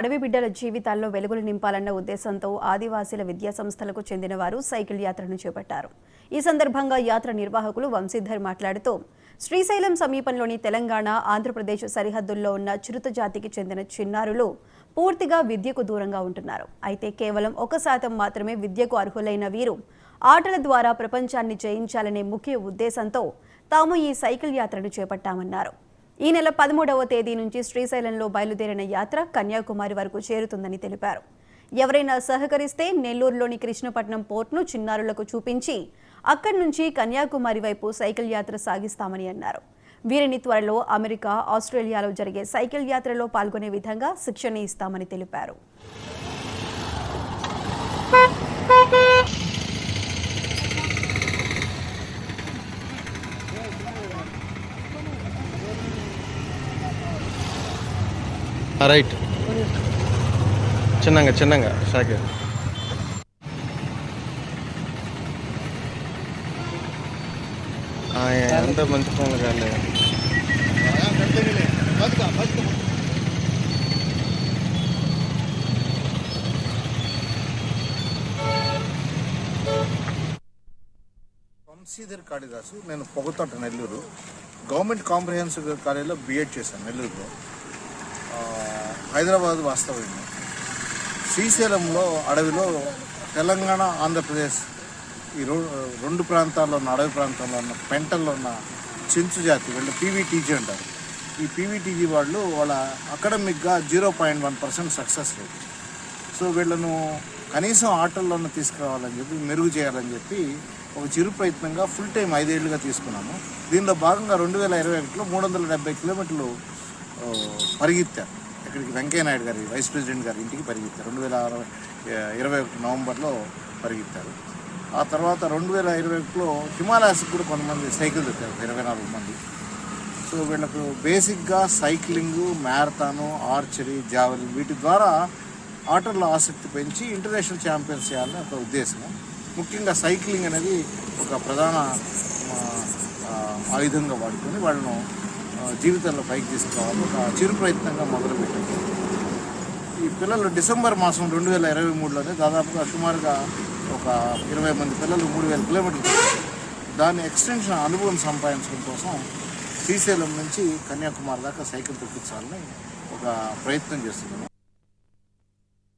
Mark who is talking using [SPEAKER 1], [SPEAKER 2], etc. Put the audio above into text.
[SPEAKER 1] అడవి బిడ్డల జీవితాల్లో వెలుగులు నింపాలన్న ఉద్దేశంతో ఆదివాసీల విద్యా సంస్థలకు చెందిన వారు సైకిల్ యాత్రను చేపట్టారు. ఈ సందర్భంగా యాత్ర నిర్వాహకులు వంశీధర్ మాట్లాడుతూ శ్రీశైలం సమీపంలోని తెలంగాణ, ఆంధ్రప్రదేశ్ సరిహద్దుల్లో ఉన్న చిరుత జాతికి చెందిన చిన్నారులు పూర్తిగా విద్యకు దూరంగా ఉంటున్నారు. అయితే కేవలం 1% మాత్రమే విద్యకు అర్హులైన వీరు ఆటల ద్వారా ప్రపంచాన్ని జయించాలనే ముఖ్య ఉద్దేశంతో తాము ఈ సైకిల్ యాత్రను చేపట్టామన్నారు. ఈ నెల 13వ తేదీ నుంచి శ్రీశైలంలో బయలుదేరిన యాత్ర కన్యాకుమారి వరకు చేరుతుందని తెలిపారు. ఎవరైనా సహకరిస్తే నెల్లూరులోని కృష్ణపట్నం పోర్ట్ను చిన్నారులకు చూపించి అక్కడి నుంచి కన్యాకుమారి వైపు సైకిల్ యాత్ర సాగిస్తామని అన్నారు. వీరిని త్వరలో అమెరికా, ఆస్ట్రేలియాలో జరిగే సైకిల్ యాత్రలో పాల్గొనే విధంగా శిక్షణ ఇస్తామని తెలిపారు.
[SPEAKER 2] రైట్ చిన్నగా షాకే ఎంత మంచి ఫోన్లు కాలే.
[SPEAKER 3] వంశీధర్ కాళిదాసు. నేను పొగతోట, నెల్లూరు. గవర్నమెంట్ కాంప్రహెన్సివ్ కాలేజీలో బిఎడ్ చేశాను నెల్లూరులో. హైదరాబాద్ వాస్తవ్యం. శ్రీశైలంలో అడవిలో తెలంగాణ, ఆంధ్రప్రదేశ్ ఈ రెండు ప్రాంతాల్లో ఉన్న అడవి ప్రాంతంలో ఉన్న పెంటల్లో ఉన్న చెంచు జాతి వీళ్ళు పీవీటీజీ అంటారు. ఈ పీవీటీజీ వాళ్ళ అకాడమిక్గా 0.1% సక్సెస్ రేట్. సో వీళ్ళను కనీసం ఆటల్లోనే తీసుకురావాలని చెప్పి, మెరుగు చేయాలని చెప్పి ఒక చిరు ప్రయత్నంగా ఫుల్ టైం 5 ఏళ్ళుగా తీసుకున్నాము. దీనిలో భాగంగా 2021లో 370 కిలోమీటర్లు పరిగెత్తారు. ఇక్కడికి వెంకయ్యనాయుడు గారి, వైస్ ప్రెసిడెంట్ గారి ఇంటికి పరిగెత్తారు. 2021 నవంబర్లో పరిగెత్తారు. ఆ తర్వాత 2021లో హిమాలయాస్కి కూడా కొంతమంది సైకిల్ దొరికారు, 24 మంది. సో వీళ్ళకు బేసిక్గా సైక్లింగు, మ్యారథాను, ఆర్చరీ, జావెలిన్ వీటి ద్వారా ఆటల్లో ఆసక్తి పెంచి ఇంటర్నేషనల్ ఛాంపియన్స్ చేయాలని ఒక ఉద్దేశము. ముఖ్యంగా సైక్లింగ్ అనేది ఒక ప్రధాన ఆయుధంగా వాడుకొని వాళ్ళను జీవితంలో పైకి తీసుకురావాలి ఒక చిరు ప్రయత్నంగా మొదలుపెట్టారు. ఈ పిల్లలు డిసెంబర్ మాసం 2023లోనే దాదాపుగా సుమారుగా ఒక 20 మంది పిల్లలు 3000 కిలోమీటర్లు. దాని ఎక్స్టెన్షన్ అనుభవం సంపాదించడం కోసం శ్రీశైలం నుంచి కన్యాకుమారి దాకా సైకిల్ తెప్పించాలని ఒక ప్రయత్నం చేస్తున్నాము.